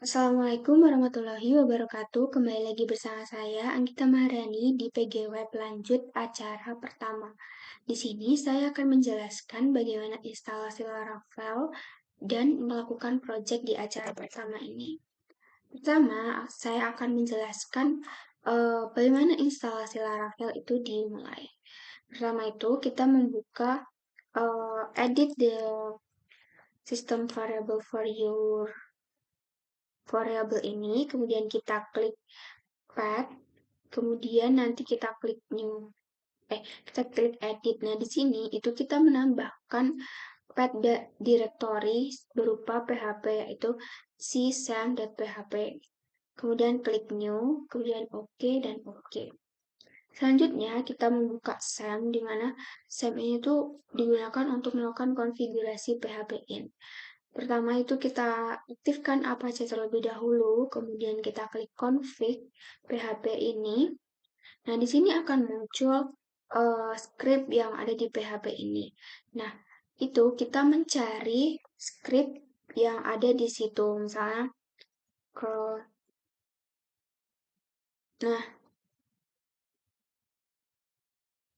Assalamualaikum warahmatullahi wabarakatuh. Kembali lagi bersama saya, Anggita Maharani, di PGW Lanjut acara pertama. Di sini saya akan menjelaskan bagaimana instalasi Laravel dan melakukan proyek di acara pertama ini. Pertama, saya akan menjelaskan bagaimana instalasi Laravel itu dimulai. Pertama itu kita membuka edit the system variable for your variable ini, kemudian kita klik path, kemudian nanti kita klik new, kita klik edit. Nah, di sini itu kita menambahkan path directory berupa PHP, yaitu csam.php. Kemudian klik new, kemudian OK dan OK. Selanjutnya kita membuka SAM, di mana SAM ini tuh digunakan untuk melakukan konfigurasi PHP in. Pertama itu kita aktifkan Apache terlebih dahulu, kemudian kita klik config PHP ini. Nah, di sini akan muncul script yang ada di PHP ini. Nah, itu kita mencari script yang ada di situ, misalnya curl. Nah,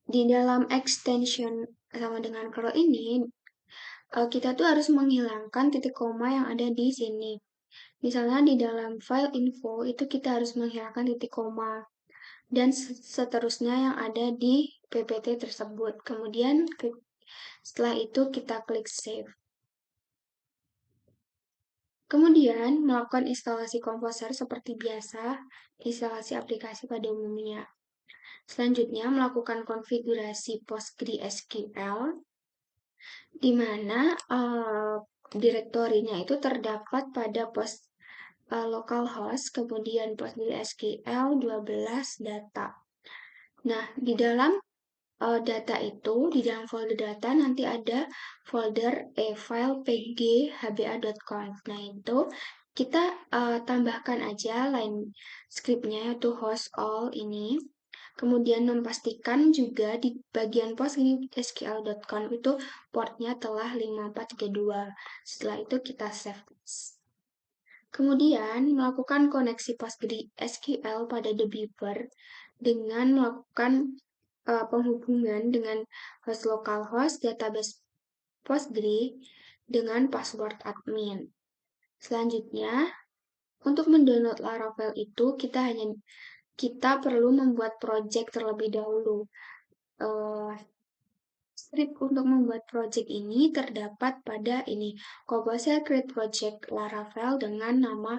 di dalam extension sama dengan curl ini, kita tuh harus menghilangkan titik koma yang ada di sini. Misalnya di dalam file info itu kita harus menghilangkan titik koma dan seterusnya yang ada di PPT tersebut. Kemudian setelah itu kita klik save. Kemudian melakukan instalasi komposer seperti biasa, instalasi aplikasi pada umumnya. Selanjutnya melakukan konfigurasi PostgreSQL, di mana direktorinya itu terdapat pada localhost, kemudian PostgreSQL 12 data. Nah, di dalam data itu, di dalam folder data nanti ada folder file pg.hba.conf. Nah, itu kita tambahkan aja line scriptnya, yaitu host all ini. Kemudian memastikan juga di bagian postgresql.conf itu portnya telah 5432. Setelah itu kita save. Kemudian melakukan koneksi PostgreSQL pada The Beaver dengan melakukan penghubungan dengan host localhost database Postgre dengan password admin. Selanjutnya, untuk mendownload Laravel itu kita perlu membuat project terlebih dahulu. Script untuk membuat project ini terdapat pada ini, Composer create project Laravel dengan nama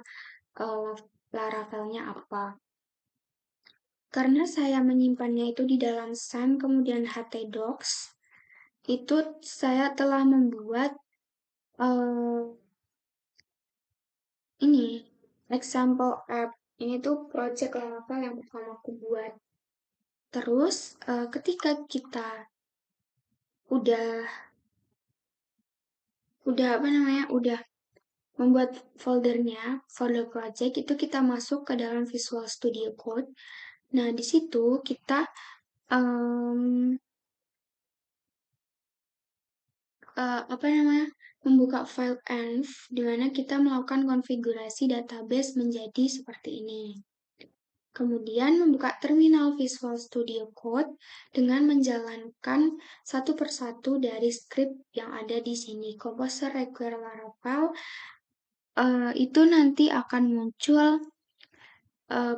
Laravelnya apa. Karena saya menyimpannya itu di dalam SAM, kemudian htdocs, itu saya telah membuat ini example app. Ini tuh project Laravel yang pertama aku buat. Terus ketika kita udah udah membuat foldernya, folder project itu kita masuk ke dalam Visual Studio Code. Nah, di situ kita membuka file env, di mana kita melakukan konfigurasi database menjadi seperti ini. Kemudian membuka terminal Visual Studio Code dengan menjalankan satu persatu dari script yang ada di sini. Composer require Laravel itu nanti akan muncul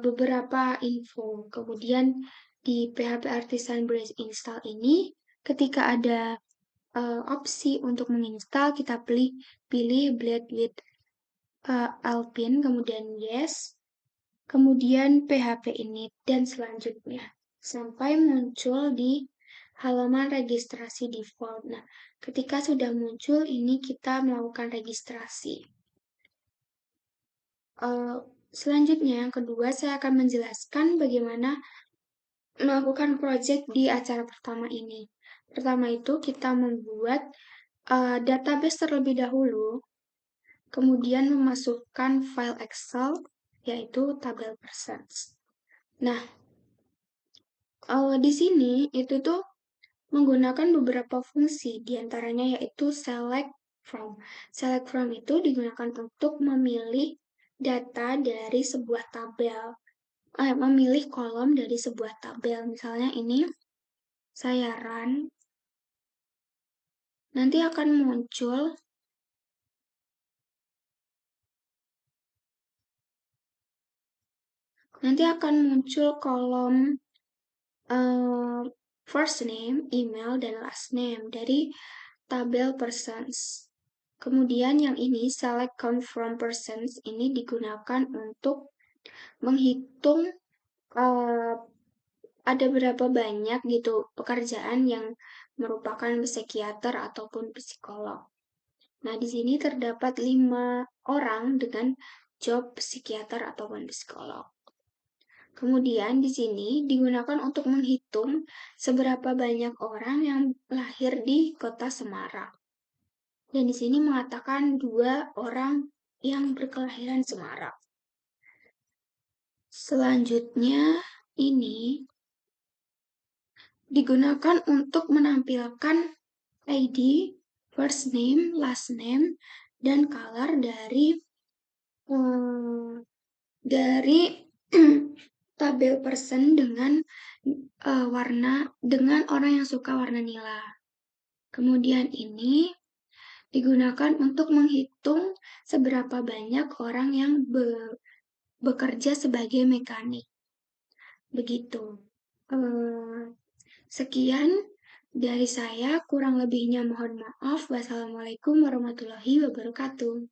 beberapa info. Kemudian di PHP Artisan Branch Install ini, ketika ada opsi untuk menginstal, kita pilih Blade with Alpine, kemudian yes, kemudian PHP init, dan selanjutnya. Sampai muncul di halaman registrasi default. Nah, ketika sudah muncul, ini kita melakukan registrasi. Selanjutnya, yang kedua, saya akan menjelaskan bagaimana melakukan project di acara pertama ini. Pertama itu kita membuat database terlebih dahulu, kemudian memasukkan file Excel, yaitu tabel percent. Nah, di sini itu tuh menggunakan beberapa fungsi, diantaranya yaitu select from. Select from itu digunakan untuk memilih data dari sebuah tabel. Memilih kolom dari sebuah tabel. Misalnya ini saya run, nanti akan muncul kolom first name, email, dan last name dari tabel persons. Kemudian yang ini select count from persons ini digunakan untuk menghitung ada berapa banyak gitu pekerjaan yang merupakan psikiater ataupun psikolog. Nah, di sini terdapat 5 orang dengan job psikiater ataupun psikolog. Kemudian di sini digunakan untuk menghitung seberapa banyak orang yang lahir di kota Semarang. Dan di sini mengatakan 2 orang yang berkelahiran Semarang. Selanjutnya ini digunakan untuk menampilkan ID, first name, last name, dan color dari tabel person dengan orang yang suka warna nila. Kemudian ini digunakan untuk menghitung seberapa banyak orang yang bekerja sebagai mekanik. Begitu. Sekian dari saya, kurang lebihnya mohon maaf. Wassalamualaikum warahmatullahi wabarakatuh.